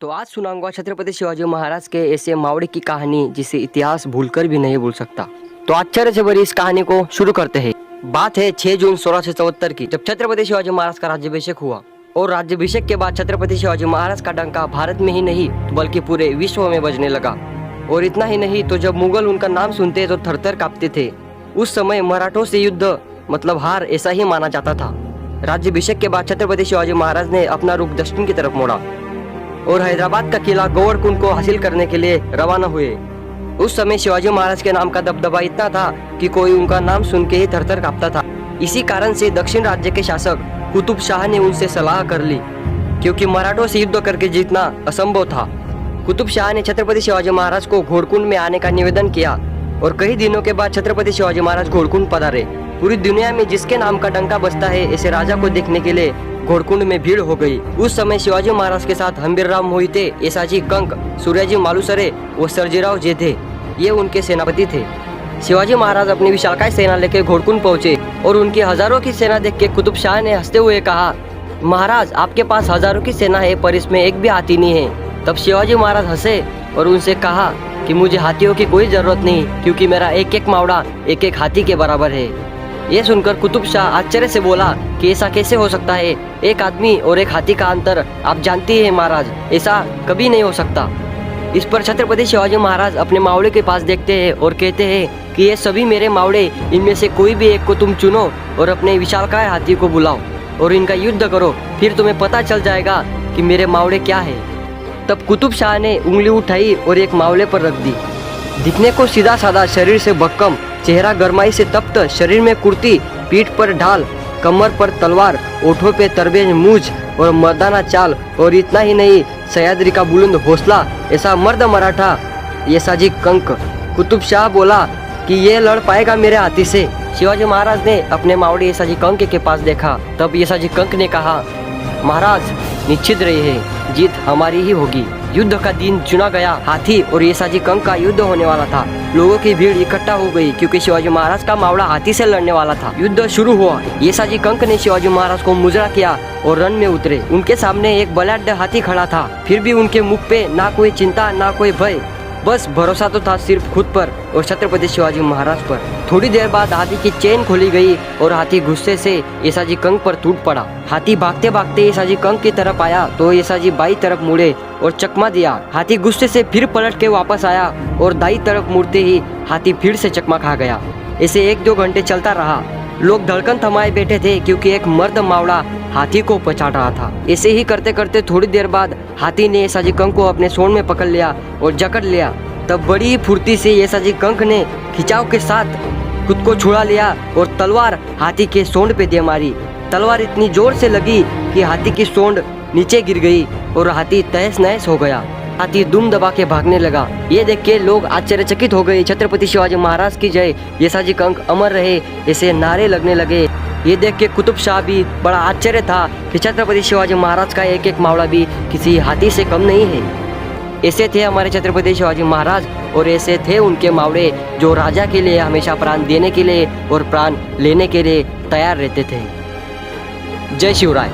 तो आज सुनाऊंगा छत्रपति शिवाजी महाराज के ऐसे मावड़े की कहानी जिसे इतिहास भूलकर भी नहीं भूल सकता। तो आश्चर्य से भरी इस कहानी को शुरू करते हैं। बात है 6 जून 1674 की, जब छत्रपति शिवाजी महाराज का राज्याभिषेक हुआ। और राज्याभिषेक के बाद छत्रपति शिवाजी महाराज का डंका भारत में ही नहीं बल्कि पूरे विश्व में बजने लगा। और इतना ही नहीं तो जब मुगल उनका नाम सुनते तो थरथर कांपते थे। उस समय मराठों से युद्ध मतलब हार ऐसा ही माना जाता था। राज्याभिषेक के बाद छत्रपति शिवाजी महाराज ने अपना रुख दक्षिण की तरफ मोड़ा और हैदराबाद का किला गोवर्धन को हासिल करने के लिए रवाना हुए। उस समय शिवाजी महाराज के नाम का दबदबा इतना था कि कोई उनका नाम सुन के ही थरथर कांपता था। इसी कारण से दक्षिण राज्य के शासक कुतुब शाह ने उनसे सलाह कर ली, क्योंकि मराठों से युद्ध करके जीतना असंभव था। कुतुब शाह ने छत्रपति शिवाजी महाराज को घोड़कुंड में आने का निवेदन किया और कई दिनों के बाद छत्रपति शिवाजी महाराज घोड़कुंड पधारे। पूरी दुनिया में जिसके नाम का डंका बजता है ऐसे राजा को देखने के लिए घोड़कुंड में भीड़ हो गई। उस समय शिवाजी महाराज के साथ हंबीरराव मोहिते, येसाजी कंक, सूर्याजी मालुसरे व सर्जेराव जेधे ये उनके सेनापति थे। शिवाजी महाराज अपनी विशालकाय सेना लेकर घोड़कुंड पहुंचे और उनकी हजारों की सेना देख के कुतुब शाह ने हंसते हुए कहा, महाराज आपके पास हजारों की सेना है पर इसमें एक भी हाथी नहीं है। तब शिवाजी महाराज हंसे और उनसे कहा कि मुझे हाथियों की कोई जरूरत नहीं, क्योंकि मेरा एक एक मावड़ा एक एक हाथी के बराबर है। ये सुनकर कुतुब शाह आश्चर्य से बोला कि ऐसा कैसे हो सकता है, एक आदमी और एक हाथी का अंतर आप जानती हैं महाराज, ऐसा कभी नहीं हो सकता। इस पर छत्रपति शिवाजी महाराज अपने मावड़े के पास देखते हैं और कहते हैं कि ये सभी मेरे मावड़े, इनमें से कोई भी एक को तुम चुनो और अपने विशालकाय हाथी को बुलाओ और इनका युद्ध करो, फिर तुम्हें पता चल जाएगा कि मेरे मावड़े क्या है। तब कुतुब शाह ने उंगली उठाई और एक मावले पर रख दी। दिखने को सीधा साधा, शरीर से भक्कम, चेहरा गरमाई से तप्त, शरीर में कुर्ती, पीठ पर ढाल, कमर पर तलवार, ओठों पे तरबेज मूंछ और मर्दाना चाल, और इतना ही नहीं सह्याद्री का बुलंद हौसला, ऐसा मर्द मराठा येसाजी कंक। कुतुब शाह बोला कि ये लड़ पाएगा मेरे हाथी से। शिवाजी महाराज ने अपने मावड़े येसाजी कंक के पास देखा। तब येसाजी कंक ने कहा, महाराज निश्चित रहिए, जीत हमारी ही होगी। युद्ध का दिन चुना गया। हाथी और येसाजी कंक का युद्ध होने वाला था। लोगों की भीड़ इकट्ठा हो गई क्योंकि शिवाजी महाराज का मावड़ा हाथी से लड़ने वाला था। युद्ध शुरू हुआ। येसाजी कंक ने शिवाजी महाराज को मुजरा किया और रण में उतरे। उनके सामने एक बलाढ्य हाथी खड़ा था, फिर भी उनके मुख पे ना कोई चिंता ना कोई भय, बस भरोसा तो था सिर्फ खुद पर और छत्रपति शिवाजी महाराज पर। थोड़ी देर बाद हाथी की चेन खोली गई और हाथी गुस्से से येसाजी कंक पर टूट पड़ा। हाथी भागते भागते येसाजी कंक की तरफ आया तो येसाजी बाई तरफ मुड़े और चकमा दिया। हाथी गुस्से से फिर पलट के वापस आया और दाई तरफ मुड़ते ही हाथी फिर से चकमा खा गया। ऐसे 1-2 घंटे चलता रहा। लोग धड़कन थमाए बैठे थे क्योंकि एक मर्द मावड़ा हाथी को पछाड़ रहा था। ऐसे ही करते करते थोड़ी देर बाद हाथी ने येसाजी कंक को अपने सूंड में पकड़ लिया और जकड़ लिया। तब बड़ी ही फुर्ती से येसाजी कंक ने खिंचाव के साथ खुद को छुड़ा लिया और तलवार हाथी के सूंड पे दे मारी। तलवार इतनी जोर से लगी कि हाथी की सूंड नीचे गिर गई और हाथी तहस नहस हो गया। हाथी दुम दबा के भागने लगा। ये देख के लोग आश्चर्यचकित हो गए। छत्रपति शिवाजी महाराज की जय, येसाजी कंक अमर रहे, ऐसे नारे लगने लगे। ये देख के कुतुब शाह भी बड़ा आश्चर्य था कि छत्रपति शिवाजी महाराज का एक एक मावड़ा भी किसी हाथी से कम नहीं है। ऐसे थे हमारे छत्रपति शिवाजी महाराज और ऐसे थे उनके मावड़े जो राजा के लिए हमेशा प्राण देने के लिए और प्राण लेने के लिए तैयार रहते थे। जय शिवराय।